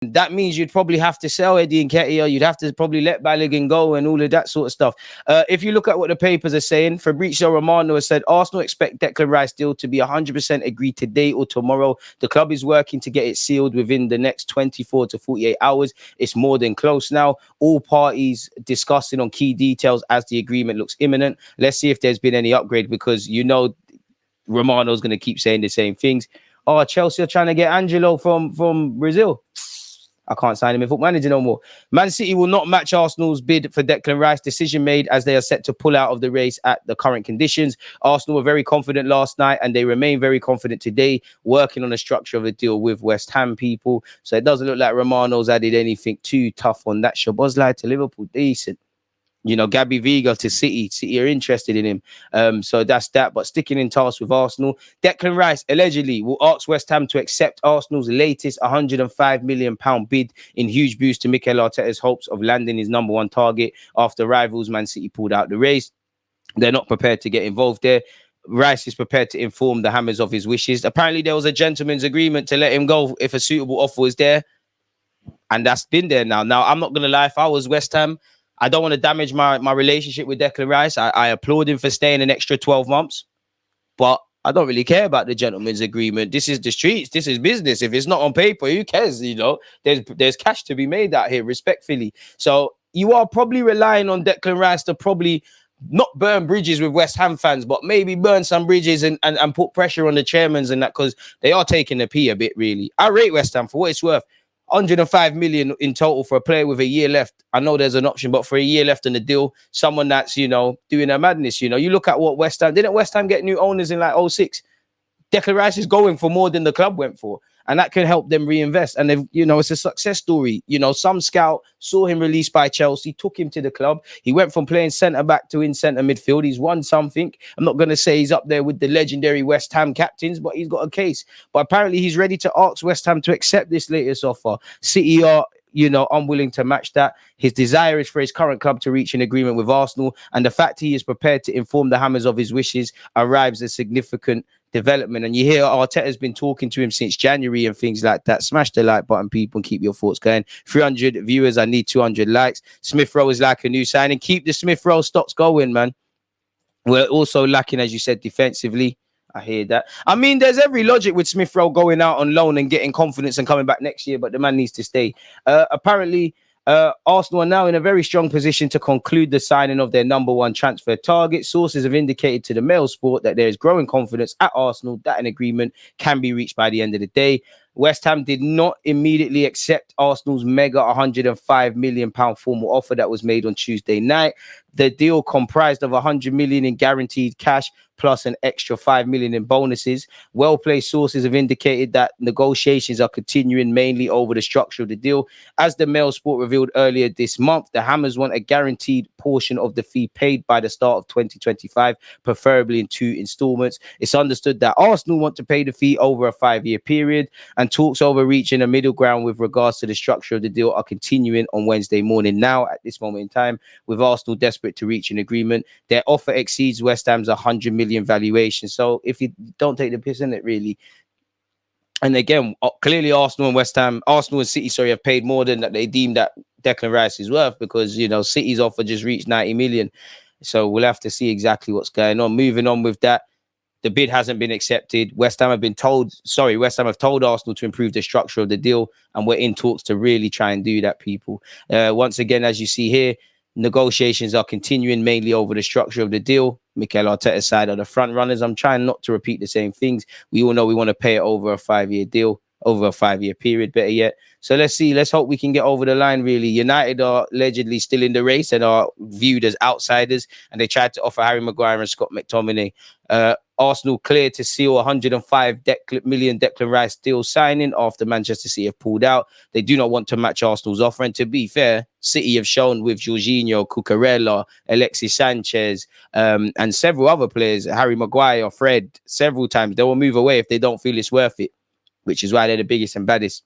that means you'd probably have to sell Eddie Nketiah. You'd have to probably let Balogun go and all of that sort of stuff. If you look at what the papers are saying, Fabrizio Romano has said Arsenal expect Declan Rice deal to be 100% agreed today or tomorrow. The club is working to get it sealed within the next 24 to 48 hours. It's more than close now. All parties discussing on key details as the agreement looks imminent. Let's see if there's been any upgrade, because Romano's going to keep saying the same things. Oh, Chelsea are trying to get Angelo from Brazil. I can't sign him in football manager no more. Man City will not match Arsenal's bid for Declan Rice. Decision made as they are set to pull out of the race at the current conditions. Arsenal were very confident last night and they remain very confident today, working on the structure of a deal with West Ham people. So it doesn't look like Romano's added anything too tough on that. Szoboszlai to Liverpool, decent. Gabby Vega to City. City are interested in him. So that's that. But sticking in task with Arsenal, Declan Rice allegedly will ask West Ham to accept Arsenal's latest £105 million bid, in huge boost to Mikel Arteta's hopes of landing his number one target after rivals Man City pulled out the race. They're not prepared to get involved there. Rice is prepared to inform the Hammers of his wishes. Apparently, there was a gentleman's agreement to let him go if a suitable offer was there. And that's been there now. Now, I'm not going to lie. If I was West Ham, I don't want to damage my relationship with Declan Rice. I applaud him for staying an extra 12 months. But I don't really care about the gentleman's agreement. This is the streets. This is business. If it's not on paper, who cares? There's cash to be made out here, respectfully. So you are probably relying on Declan Rice to probably not burn bridges with West Ham fans, but maybe burn some bridges and put pressure on the chairmans and that, because they are taking the pee a bit, really. I rate West Ham for what it's worth. 105 million in total for a player with a year left. I know there's an option, but for a year left in the deal, someone that's, doing a madness, you look at what West Ham, didn't West Ham get new owners in like 06? Declan Rice is going for more than the club went for. And that can help them reinvest. And they've, it's a success story. Some scout saw him released by Chelsea, took him to the club. He went from playing centre back to in centre midfield. He's won something. I'm not going to say he's up there with the legendary West Ham captains, but he's got a case. But apparently he's ready to ask West Ham to accept this latest offer. City are, unwilling to match that. His desire is for his current club to reach an agreement with Arsenal. And the fact he is prepared to inform the Hammers of his wishes arrives at significant development. And you hear Arteta's been talking to him since January and things like that. Smash the like button, people, and keep your thoughts going. 300 viewers, I need 200 likes. Smith Rowe is like a new signing. Keep the Smith Rowe stocks going, man. We're also lacking, as you said, defensively. I hear that. I mean, there's every logic with Smith Rowe going out on loan and getting confidence and coming back next year, but the man needs to stay. Apparently, Arsenal are now in a very strong position to conclude the signing of their number one transfer target. Sources have indicated to the Mail Sport that there is growing confidence at Arsenal that an agreement can be reached by the end of the day. West Ham did not immediately accept Arsenal's mega £105 million formal offer that was made on Tuesday night. The deal comprised of £100 million in guaranteed cash plus an extra £5 million in bonuses. Well-placed sources have indicated that negotiations are continuing mainly over the structure of the deal. As the Mail Sport revealed earlier this month, the Hammers want a guaranteed portion of the fee paid by the start of 2025, preferably in 2 installments. It's understood that Arsenal want to pay the fee over a 5-year period, and talks over reaching a middle ground with regards to the structure of the deal are continuing on Wednesday morning. Now, at this moment in time, with Arsenal desperate to reach an agreement, their offer exceeds West Ham's £100 million valuation. So if you don't take the piss in it, really. And again, clearly Arsenal and City, have paid more than that they deemed that Declan Rice is worth, because, City's offer just reached 90 million. So we'll have to see exactly what's going on. Moving on with that, the bid hasn't been accepted. West Ham have told Arsenal to improve the structure of the deal, and we're in talks to really try and do that, people. Once again, as you see here, negotiations are continuing mainly over the structure of the deal. Mikel Arteta's side are the front runners. I'm trying not to repeat the same things. We all know we want to pay it over a 5-year deal, over a 5-year period, better yet. So let's see. Let's hope we can get over the line, really. United are allegedly still in the race and are viewed as outsiders, and they tried to offer Harry Maguire and Scott McTominay. Arsenal cleared to seal $105 million Declan Rice deal signing after Manchester City have pulled out. They do not want to match Arsenal's offer. And to be fair, City have shown with Jorginho, Cucurella, Alexis Sanchez, and several other players, Harry Maguire, Fred, several times, they will move away if they don't feel it's worth it, which is why they're the biggest and baddest.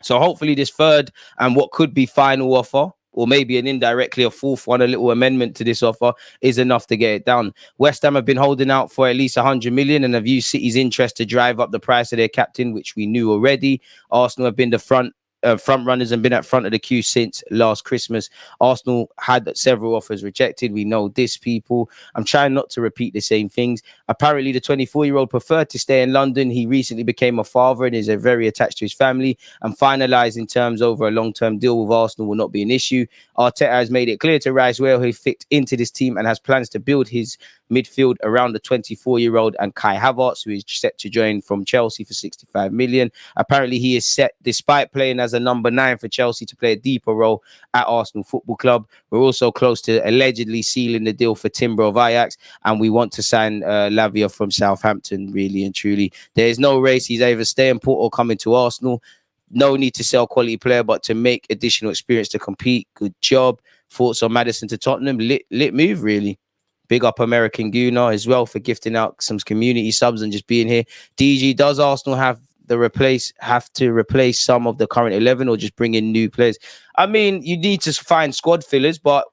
So hopefully this third and what could be final offer, or maybe an indirectly a fourth one, a little amendment to this offer, is enough to get it done. West Ham have been holding out for at least 100 million and have used City's interest to drive up the price of their captain, which we knew already. Arsenal have been the front front runners and been at front of the queue since last Christmas. Arsenal had several offers rejected. We know this, people. I'm trying not to repeat the same things. Apparently, the 24-year-old preferred to stay in London. He recently became a father and is very attached to his family. And finalising terms over a long-term deal with Arsenal will not be an issue. Arteta has made it clear to Rice where he fit into this team and has plans to build his midfield around the 24-year-old and Kai Havertz, who is set to join from Chelsea for 65 million. Apparently, he is set, despite playing as a number 9 for Chelsea, to play a deeper role at Arsenal Football Club. We're also close to allegedly sealing the deal for Timber of Ajax, and we want to sign Lavia from Southampton, really and truly. There is no race. He's either staying put or coming to Arsenal. No need to sell quality player, but to make additional experience to compete. Good job. Thoughts on Maddison to Tottenham? Lit move, really. Big up American Guna as well for gifting out some community subs and just being here. DG, does Arsenal have to replace some of the current 11 or just bring in new players? I mean, you need to find squad fillers, but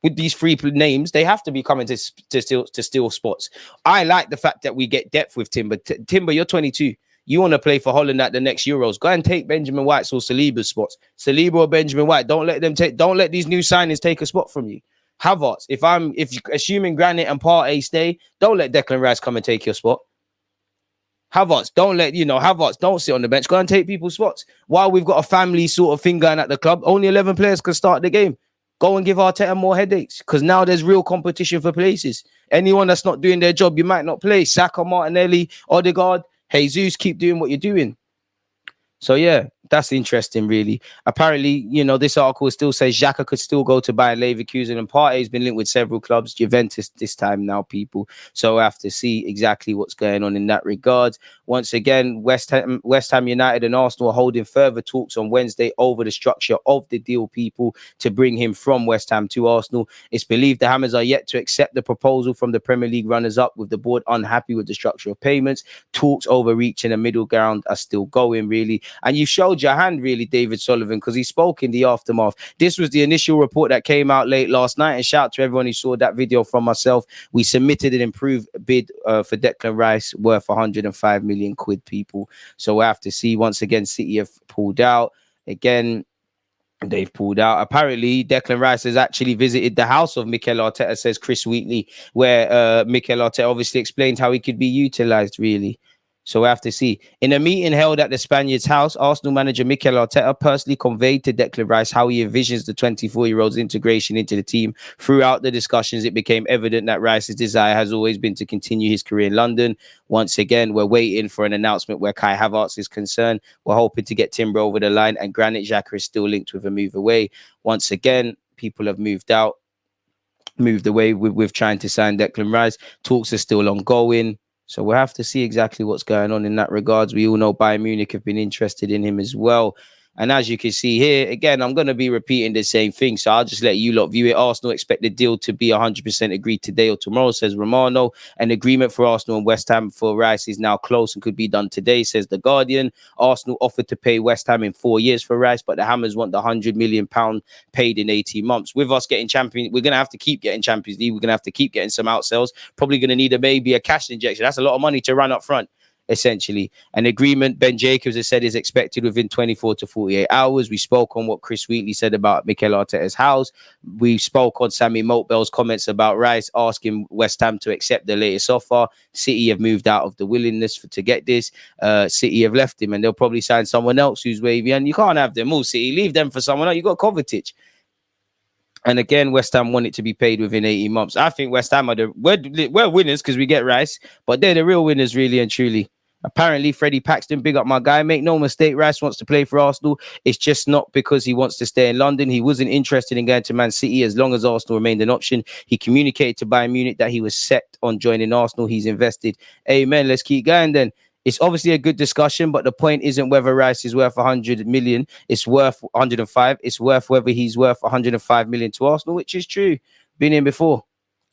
with these three names, they have to be coming to steal spots. I like the fact that we get depth with Timber. Timber, you're 22. You want to play for Holland at the next Euros. Go and take Benjamin White's or Saliba's spots. Saliba or Benjamin White. Don't let these new signings take a spot from you. Havertz, if assuming Granit and Partey stay, don't let Declan Rice come and take your spot. Havertz, don't sit on the bench. Go and take people's spots. While we've got a family sort of thing going at the club, only 11 players can start the game. Go and give Arteta more headaches because now there's real competition for places. Anyone that's not doing their job, you might not play. Saka, Martinelli, Odegaard, Jesus, keep doing what you're doing. So, yeah, that's interesting, really. Apparently, this article still says Xhaka could still go to Bayer Leverkusen, and Partey has been linked with several clubs, Juventus this time now, people. So I have to see exactly what's going on in that regard. Once again, West Ham United and Arsenal are holding further talks on Wednesday over the structure of the deal, people, to bring him from West Ham to Arsenal. It's believed the Hammers are yet to accept the proposal from the Premier League runners-up, with the board unhappy with the structure of payments. Talks over reaching a middle ground are still going, really. And you showed your hand, really, David Sullivan, because he spoke in the aftermath. This was the initial report that came out late last night, and shout out to everyone who saw that video from myself. We submitted an improved bid for Declan Rice worth 105 million quid, people. So we have to see. Once again, City have pulled out. Again, they've pulled out. Apparently, Declan Rice has actually visited the house of Mikel Arteta, says Chris Wheatley, where Mikel Arteta obviously explained how he could be utilised, really. So we have to see. In a meeting held at the Spaniard's house, Arsenal manager Mikel Arteta personally conveyed to Declan Rice how he envisions the 24-year-old's integration into the team. Throughout the discussions, it became evident that Rice's desire has always been to continue his career in London. Once again, we're waiting for an announcement where Kai Havertz is concerned. We're hoping to get Timber over the line, and Granit Xhaka is still linked with a move away. Once again, people have moved away with trying to sign Declan Rice. Talks are still ongoing. So we'll have to see exactly what's going on in that regards. We all know Bayern Munich have been interested in him as well. And as you can see here, again, I'm going to be repeating the same thing. So I'll just let you lot view it. Arsenal expect the deal to be 100% agreed today or tomorrow, says Romano. An agreement for Arsenal and West Ham for Rice is now close and could be done today, says The Guardian. Arsenal offered to pay West Ham in 4 years for Rice, but the Hammers want the £100 million paid in 18 months. With us getting Champions, we're going to have to keep getting Champions League. We're going to have to keep getting some outsales. Probably going to need maybe a cash injection. That's a lot of money to run up front. Essentially, an agreement, Ben Jacobs has said, is expected within 24 to 48 hours. We spoke on what Chris Wheatley said about Mikel Arteta's house. We spoke on Sammy Motbell's comments about Rice asking West Ham to accept the latest offer. City have moved out of the willingness to get this. City have left him, and they'll probably sign someone else who's wavy. And you can't have them all, City. Leave them for someone else. You got Kovacic. And again, West Ham want it to be paid within 18 months. I think West Ham we're winners because we get Rice, but they're the real winners, really and truly. Apparently, Freddie Paxton, big up my guy. Make no mistake, Rice wants to play for Arsenal. It's just not because he wants to stay in London. He wasn't interested in going to Man City as long as Arsenal remained an option. He communicated to Bayern Munich that he was set on joining Arsenal. He's invested. Amen. Let's keep going then. It's obviously a good discussion, but the point isn't whether Rice is worth 100 million. It's worth 105. It's worth whether he's worth 105 million to Arsenal, which is true. Been in before.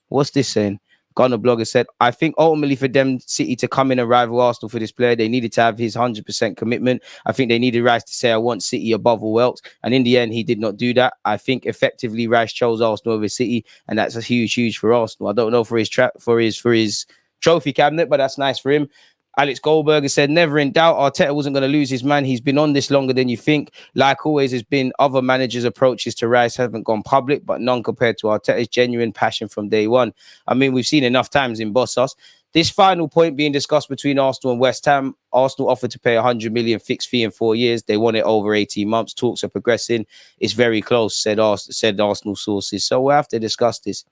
What's this saying? Ghana blogger said, I think ultimately for them City to come in and rival Arsenal for this player, they needed to have his 100% commitment. I think they needed Rice to say, I want City above all else. And in the end, he did not do that. I think effectively Rice chose Arsenal over City, and that's a huge for Arsenal. I don't know for his trophy cabinet, but that's nice for him. Alex Goldberger said, never in doubt, Arteta wasn't going to lose his man. He's been on this longer than you think. Like always, has been other managers' approaches to Rice haven't gone public, but none compared to Arteta's genuine passion from day one. I mean, we've seen enough times in Boss Us. This final point being discussed between Arsenal and West Ham. Arsenal offered to pay 100 million fixed fee in 4 years. They want it over 18 months. Talks are progressing. It's very close, said Arsenal sources. So we'll have to discuss this.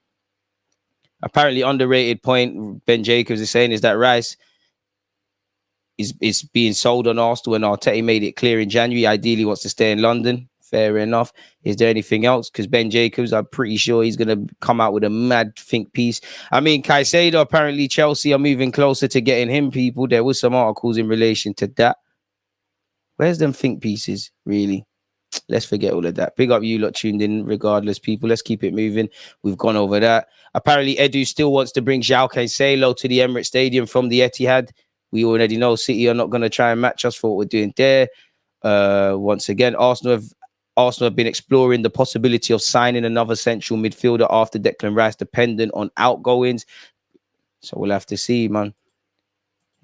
Apparently underrated point Ben Jacobs is saying is that Rice is being sold on Arsenal, and Arteta made it clear in January ideally wants to stay in London. Fair enough. Is there anything else? Because Ben Jacobs, I'm pretty sure he's going to come out with a mad think piece. I mean, Caicedo, apparently Chelsea are moving closer to getting him, people. There was some articles in relation to that. Where's them think pieces, really? Let's forget all of that. Big up you lot tuned in regardless, people. Let's keep it moving. We've gone over that. Apparently, Edu still wants to bring João Cancelo to the Emirates Stadium from the Etihad. We already know City are not going to try and match us for what we're doing there. Once again, Arsenal have been exploring the possibility of signing another central midfielder after Declan Rice, dependent on outgoings. So we'll have to see, man.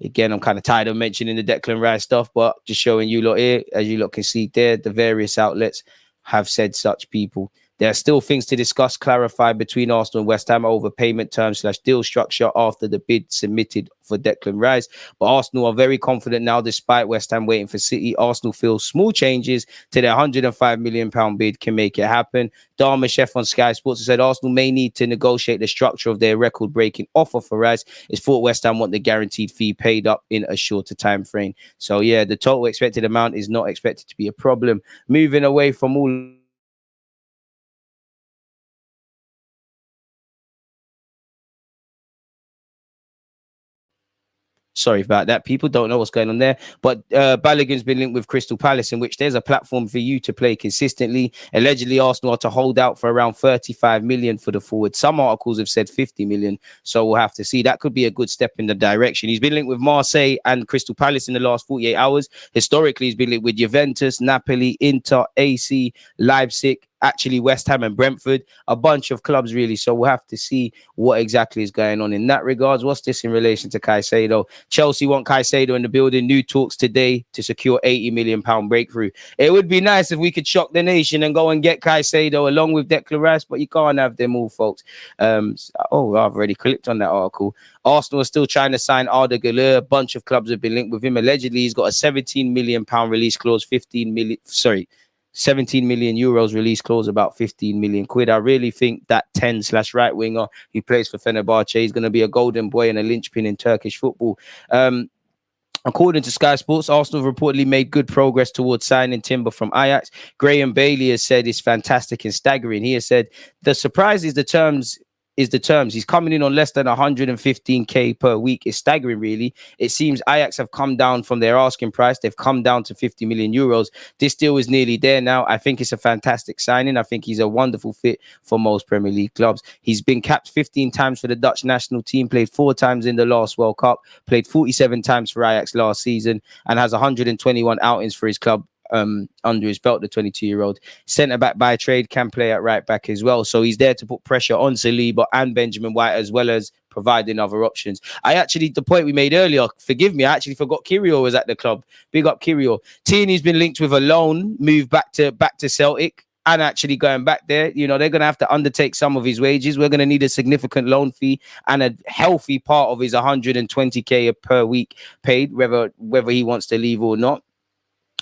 Again, I'm kind of tired of mentioning the Declan Rice stuff, but just showing you lot here, as you lot can see there, the various outlets have said such, people. There are still things to discuss, clarify between Arsenal and West Ham over payment terms / deal structure after the bid submitted for Declan Rice. But Arsenal are very confident now, despite West Ham waiting for City. Arsenal feels small changes to their £105 million bid can make it happen. Dharma Chef on Sky Sports said Arsenal may need to negotiate the structure of their record-breaking offer for Rice. It's thought West Ham want the guaranteed fee paid up in a shorter time frame. So yeah, the total expected amount is not expected to be a problem. Moving away from all sorry about that. People don't know what's going on there. But Balogun's been linked with Crystal Palace, in which there's a platform for you to play consistently. Allegedly, Arsenal are to hold out for around 35 million for the forward. Some articles have said 50 million. So we'll have to see. That could be a good step in the direction. He's been linked with Marseille and Crystal Palace in the last 48 hours. Historically, he's been linked with Juventus, Napoli, Inter, AC, Leipzig, actually West Ham and Brentford, a bunch of clubs really. So we'll have to see what exactly is going on in that regards. What's this in relation to Caicedo? Chelsea want Caicedo in the building. New talks today to secure £80 million breakthrough. It would be nice if we could shock the nation and go and get Caicedo along with Declan Rice, but you can't have them all, folks. I've already clicked on that article. Arsenal are still trying to sign Arda Güler. A bunch of clubs have been linked with him. Allegedly, he's got a £17 million release clause, 17 million euros release clause, about 15 million quid. I really think that 10 / right winger who plays for Fenerbahce is going to be a golden boy and a linchpin in Turkish football. According to Sky Sports, Arsenal have reportedly made good progress towards signing Timber from Ajax. Graham Bailey has said it's fantastic and staggering. He has said the surprise is the terms. He's coming in on less than 115k per week. It's staggering, really. It seems Ajax have come down from their asking price. They've come down to 50 million euros. This deal is nearly there now. I think it's a fantastic signing. I think he's a wonderful fit for most Premier League clubs. He's been capped 15 times for the Dutch national team, played 4 times in the last World Cup, played 47 times for Ajax last season, and has 121 outings for his club under his belt. The 22-year-old centre-back by trade can play at right back as well. So he's there to put pressure on Saliba and Benjamin White, as well as providing other options. The point we made earlier, forgive me, I actually forgot Kirio was at the club. Big up Kirio. Tierney's been linked with a loan move back to Celtic. And actually going back there, they're going to have to undertake some of his wages. We're going to need a significant loan fee and a healthy part of his 120k per week paid, whether he wants to leave or not.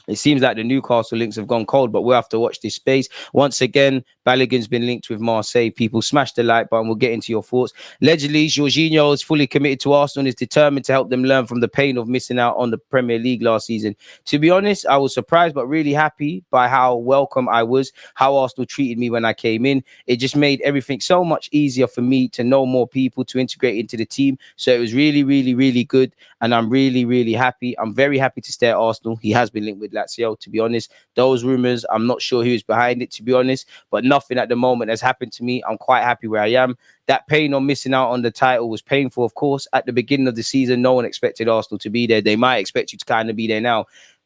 It seems like the Newcastle links have gone cold, but we'll have to watch this space. Once again, Balogun's been linked with Marseille. People, smash the like button. We'll get into your thoughts. Allegedly, Jorginho is fully committed to Arsenal and is determined to help them learn from the pain of missing out on the Premier League last season. To be honest, I was surprised but really happy by how welcome I was, how Arsenal treated me when I came in. It just made everything so much easier for me to know more people, to integrate into the team. So it was really, really, really good. And I'm really, really happy. I'm very happy to stay at Arsenal. He has been linked with Lazio, to be honest. Those rumors, I'm not sure who's behind it, to be honest, but nothing at the moment has happened to me. I'm quite happy where I am. That pain on missing out on the title was painful, of course. At the beginning of the season, no one expected Arsenal to be there. They might expect you to kind of be there now.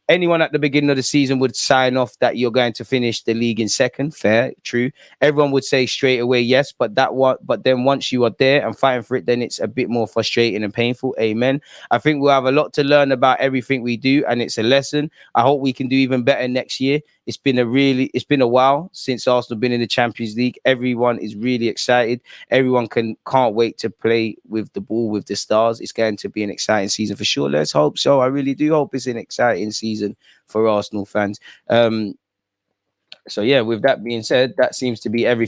anyone at the beginning of the season would sign off that you're going to finish the league in second. Fair, true. Everyone would say straight away yes, but but then once you are there and fighting for it, then it's a bit more frustrating and painful. Amen. I think we'll have a lot to learn about everything we do, and it's a lesson. I hope we can do even better next year. It's been a while since Arsenal been in the Champions League. Everyone is really excited. Everyone can't wait to play with the ball, with the stars. It's going to be an exciting season for sure. Let's hope so. I really do hope it's an exciting season for Arsenal fans. So yeah, with that being said, that seems to be everything.